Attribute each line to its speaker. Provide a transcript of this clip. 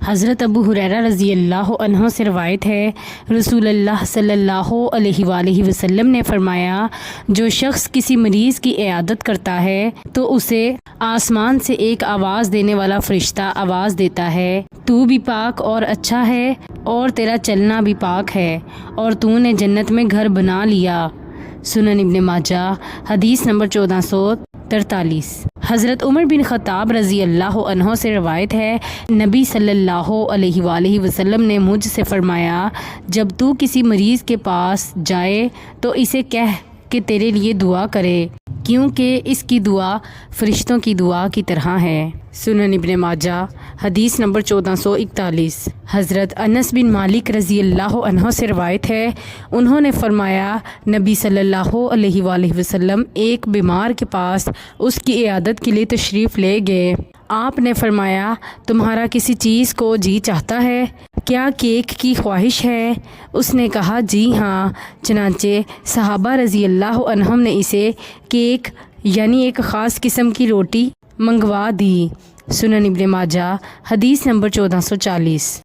Speaker 1: حضرت ابو ہریرہ رضی اللہ عنہ سے روایت ہے، رسول اللہ صلی اللہ علیہ وآلہ وسلم نے فرمایا، جو شخص کسی مریض کی عیادت کرتا ہے تو اسے آسمان سے ایک آواز دینے والا فرشتہ آواز دیتا ہے، تو بھی پاک اور اچھا ہے اور تیرا چلنا بھی پاک ہے اور تو نے جنت میں گھر بنا لیا۔ سنن ابن ماجہ، حدیث نمبر 1443۔ حضرت عمر بن خطاب رضی اللہ عنہ سے روایت ہے، نبی صلی اللہ علیہ وآلہ وسلم نے مجھ سے فرمایا، جب تو کسی مریض کے پاس جائے تو اسے کہہ کہ تیرے لیے دعا کرے، کیونکہ اس کی دعا فرشتوں کی دعا کی طرح ہے۔ سنن ابن ماجہ، حدیث نمبر 1441۔ حضرت انس بن مالک رضی اللہ عنہ سے روایت ہے، انہوں نے فرمایا، نبی صلی اللہ علیہ وآلہ وسلم ایک بیمار کے پاس اس کی عیادت کے لیے تشریف لے گئے۔ آپ نے فرمایا، تمہارا کسی چیز کو جی چاہتا ہے؟ کیا کیک کی خواہش ہے؟ اس نے کہا، جی ہاں۔ چنانچہ صحابہ رضی اللہ عنہم نے اسے کیک یعنی ایک خاص قسم کی روٹی منگوا دی۔ سنن ابن ماجہ، حدیث نمبر 1440۔